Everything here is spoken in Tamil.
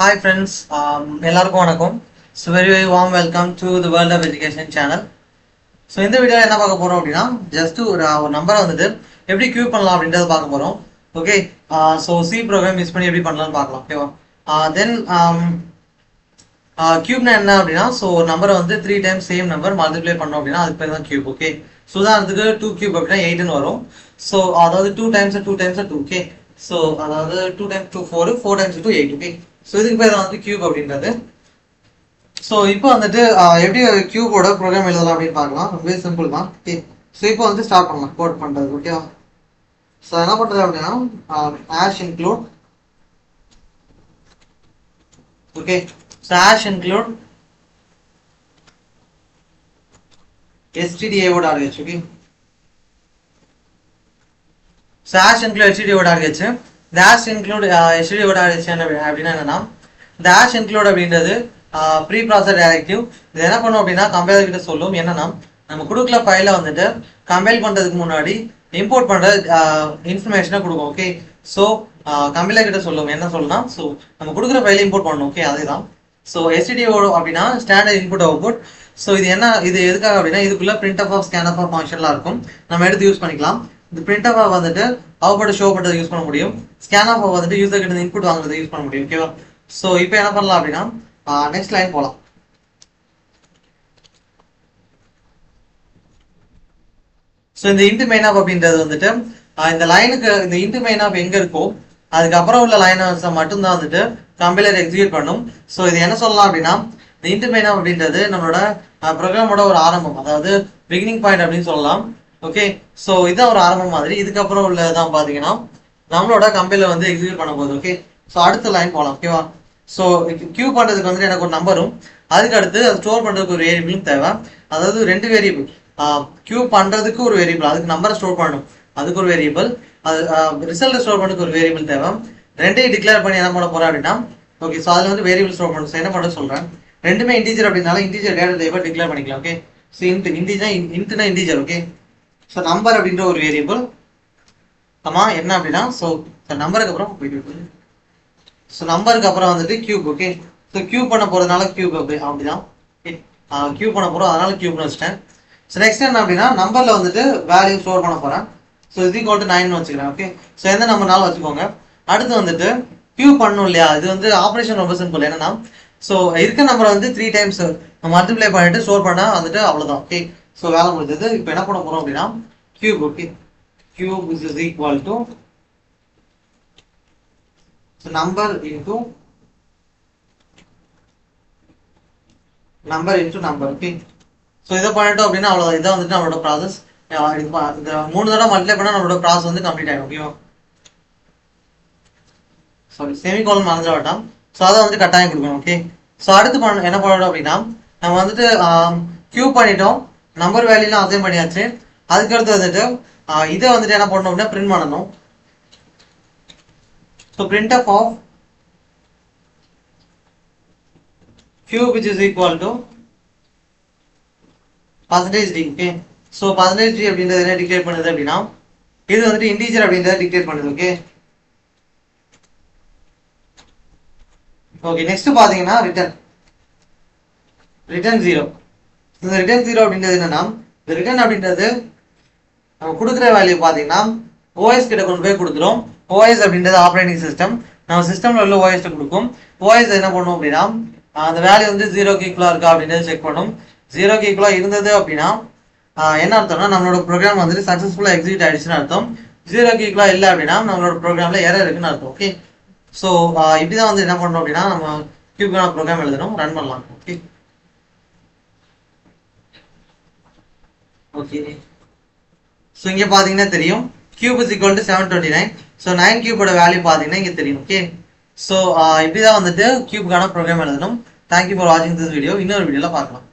Hi friends, எல்லாருக்கும் வணக்கம். So very warm welcome to the World of Education channel. So இந்த வீடியோவில் என்ன பார்க்க போகிறோம் அப்படின்னா ஜஸ்ட் ஒரு நம்பரை வந்துட்டு எப்படி கியூப் பண்ணலாம் அப்படின்றத பார்க்க போகிறோம். Okay, so C program use பண்ணி எப்படி பண்ணலாம்னு பார்க்கலாம். ஓகேவா? தென் கியூப்னா என்ன அப்படின்னா, ஸோ ஒரு நம்பரை வந்து 3 டைம்ஸ் சேம் நம்பர் மல்டிப்ளை பண்ணோம் அப்படின்னா அதுக்கு பேர் தான் கியூப். ஓகே, ஸோ உதாரணத்துக்கு 2 கியூப் அப்படின்னா 8ன்னு வரும். ஸோ அதாவது 2 டைம்ஸ் 2. ஓகே, ஸோ அதாவது 2 டைம்ஸ் 2 4, 4 டைம்ஸ் 2 8. ஓகே, ஸோ இதுக்கு பேர் வந்து கியூப் அப்படின்றது. ஸோ இப்போ வந்துட்டு எப்படி கியூபோட ப்ரோக்ராம் எழுதலாம் அப்படின்னு பார்க்கலாம். ரொம்பவே சிம்பிள் தான். ஓகே, ஸோ இப்போ வந்து ஸ்டார்ட் பண்ணலாம் கோட் பண்ணுறது. ஓகேவா? ஸோ என்ன பண்ணுறது அப்படின்னா hash include. Okay, so hash include stdio.rh. Okay, so hash include stdio.rh. இந்த ஹேஷ் இன்க்ளூட் stdio.rh அப்படின்னா என்னன்னா, இந்த ஹேஷ் இன்க்ளூட் அப்படின்றது ப்ரீ ப்ராசஸ் டைரக்டிவ். இது என்ன பண்ணும் அப்படின்னா கம்பைலர் கிட்ட சொல்லும் என்னன்னா, நம்ம கொடுக்கல ஃபைலை வந்துட்டு கம்பைல் பண்ணுறதுக்கு முன்னாடி இம்போர்ட் பண்ணுற இன்ஃபர்மேஷனை கொடுக்கும். ஓகே, ஸோ கம்பைலர் கிட்ட சொல்லும் என்ன சொல்லலாம், ஸோ நம்ம கொடுக்குற ஃபைலை இம்போர்ட் பண்ணணும். ஓகே, அதுதான். ஸோ STDO அப்படின்னா ஸ்டாண்டர்ட் இன்புட் அவுட்புட். ஸோ இது என்ன, இது எதுக்காக அப்படின்னா இதுக்குள்ள பிரிண்ட் ஆஃப் ஸ்கேன் ஆஃப் ஃபங்க்ஷன்லாம் இருக்கும், நம்ம எடுத்து யூஸ் பண்ணிக்கலாம். இந்த பிரிண்ட் ஆஃப் வந்துட்டு அவுட்புட் ஷோ பண்ணுறது யூஸ் பண்ண முடியும். ஸ்கேன் ஆஃப் வந்துட்டு யூசர் கிட்ட இன்புட் வாங்குறது யூஸ் பண்ண முடியும். ஓகேவா? ஸோ இப்போ என்ன பண்ணலாம் அப்படின்னா நெக்ஸ்ட் லைன் போகலாம். ஸோ இந்த இன்ட் மெயின் ஆஃப் அப்படின்றது வந்துட்டு இந்த லைனுக்கு இந்த இன்ட் மெயின் ஆஃப் எங்க இருக்கோ அதுக்கப்புறம் உள்ள லைனர்ஸை மட்டும்தான் வந்துட்டு கம்பைலர் எக்ஸிக்யூட் பண்ணும். ஸோ இது என்ன சொல்லலாம் அப்படின்னா, இந்த இன்ட் மெயின் ஆஃப் அப்படின்றது நம்மளோட ப்ரோக்ராமோட ஒரு ஆரம்பம், அதாவது பிகினிங் பாயிண்ட் அப்படின்னு சொல்லலாம். ஓகே, ஸோ இதுதான் ஒரு ஆரம்பம் மாதிரி. இதுக்கப்புறம் உள்ளதான் பார்த்தீங்கன்னா நம்மளோட கம்பைலர் வந்து எக்ஸிக்யூட் பண்ண போகுது. ஓகே, ஸோ அடுத்த லைன் போகலாம். ஓகேவா? ஸோ கியூ பண்ணுறதுக்கு வந்துட்டு எனக்கு ஒரு நம்பரும் அதுக்கு அடுத்து அது ஸ்டோர் பண்ணுறதுக்கு ஒரு வேரியபிளும் தேவை. அதாவது 2 வேரியபிள், கியூ பண்ணுறதுக்கு ஒரு வேரியபிள், அதுக்கு நம்பரை ஸ்டோர் பண்ணணும், அதுக்கு ஒரு வேரியபிள், அது ரிசல்ட் ஸ்டோர் பண்ணுறதுக்கு ஒரு வேரியபிள் தேவை. ரெண்டையும் டிக்ளேர் பண்ணி என்ன பண்ண போகிறேன் அப்படின்னா, ஓகே, ஸோ அதில் வந்து வேரியபிள் ஸ்டோர் பண்ணணும். ஸோ என்ன பண்ண சொல்கிறேன், ரெண்டுமே இன்டீஜர் அப்படின்னால இன்டீஜர் டேட்டா டைப்பை டிக்ளேர் பண்ணிக்கலாம். ஓகே, ஸோ இன்ட்னா இன்டீஜர். ஓகே, ஸோ நம்பர் அப்படின்ற ஒரு வேரியபிள். ஆமாம் என்ன அப்படின்னா, ஸோ நம்பருக்கு அப்புறம் ஸோ நம்பருக்கு அப்புறம் வந்துட்டு கியூப். ஓகே, ஸோ கியூப் பண்ண போகிறதுனால கியூப் அப்படிதான். ஓகே, கியூப் பண்ண போகிறோம் அதனால கியூப்னு வச்சுட்டேன். ஸோ நெக்ஸ்ட் என்ன அப்படின்னா நம்பரில் வந்துட்டு வேல்யூ ஸ்டோர் பண்ண போகிறேன். ஸோ இது ஈக்குவல் டு 9 வச்சுக்கிறேன். ஓகே, ஸோ எந்த நம்பர்னாலும் வச்சுக்கோங்க. அடுத்து வந்துட்டு கியூப் பண்ணணும் இல்லையா, இது வந்து ஆப்ரேஷன் ரொம்ப சிம்பிள். என்னன்னா, ஸோ இருக்க நம்பரை வந்து 3 டைம்ஸ் மல்டிப்ளை பண்ணிட்டு ஸ்டோர் பண்ணால் வந்துட்டு அவ்வளோதான். ஓகே, ஸோ வேலை முடிஞ்சது. இப்போ என்ன பண்ண போகிறோம் அப்படின்னா cube. Okay, cube is equal to number into number. Okay, so இதை பண்ணிட்டோம் அப்படின்னா அவ்வளோதான். இதான் வந்துட்டு நம்மளோட ப்ராசஸ். இந்த 3 தடவை மல்டிப்ளை பண்ணால் நம்மளோட ப்ராசஸ் வந்து கம்ப்ளீட் ஆகிடும். ஓகேவா? சாரி, செமிகோலன் மறந்துட வேண்டாம். ஸோ அதை வந்து கட்டாயம் கொடுக்கணும். ஓகே, ஸோ அடுத்து என்ன பண்ணணும் அப்படின்னா நம்ம வந்துட்டு கியூப் பண்ணிட்டோம், நம்பர் வேல்யூலாம் அசைன் பண்ணியாச்சு. அதுக்கடுத்து வந்துட்டு இதை வந்துட்டு என்ன பண்ணணும் அப்படின்னா பிரிண்ட் பண்ணணும். So printf of cube which is equal to %d. Okay, so %d அப்படின்றது என்ன டிக்ளேர் பண்ணுது அப்படின்னா இது வந்துட்டு இன்டீஜர் அப்படின்றத டிக்ளேர் பண்ணுது. ஓகே, ஓகே, நெக்ஸ்ட் பாத்தீங்கன்னா ரிட்டர்ன் 0. இந்த ரிட்டர்ன் 0 அப்படின்றது என்னன்னா, இந்த ரிட்டர்ன் அப்படின்றது நம்ம கொடுக்குற வேல்யூ பாத்தீங்கன்னா ஓஎஸ் கிட்ட கொண்டு போய் கொடுத்துரும். ஓஎஸ் அப்படின்றது ஆப்ரேட்டிங் சிஸ்டம், நம்ம சிஸ்டம்ல உள்ள ஓஎஸ் கொடுக்கும். ஓஎஸ் என்ன பண்ணும் அப்படின்னா அந்த வேல்யூ வந்து 0க்கு ஈக்குவலா இருக்கா அப்படின்றது செக் பண்ணும். 0க்கு ஈக்குவலா இருந்தது அப்படின்னா என்ன அர்த்தம்னா நம்மளோட ப்ரோக்ராம் வந்துட்டு சக்சஸ்ஃபுல்லா எக்ஸிக்யூட் ஆயிடுச்சுன்னு அர்த்தம். 0க்கு ஈக்குவலா இல்லை அப்படின்னா நம்மளோட ப்ரோக்ராம்ல எரர் இருக்குன்னு அர்த்தம். ஓகே, ஸோ இப்படிதான் வந்து என்ன பண்ணணும் அப்படின்னா நம்ம கியூப்கான ப்ரோக்ராம் எழுதணும், ரன் பண்ணலாம். ஓகே, ஓகே, ஸோ இங்கே பார்த்தீங்கன்னா தெரியும் cube is equal to 729. So 9 கியூபோட வேல்யூ பார்த்தீங்கன்னா இங்கே தெரியும். ஓகே, ஸோ இப்படிதான் வந்துட்டு கியூப்கான ப்ரோக்ராம் எழுதணும். தேங்க்யூ ஃபார் வாட்சிங் திஸ் வீடியோ. இன்னொரு வீடியோவில் பார்க்கலாம்.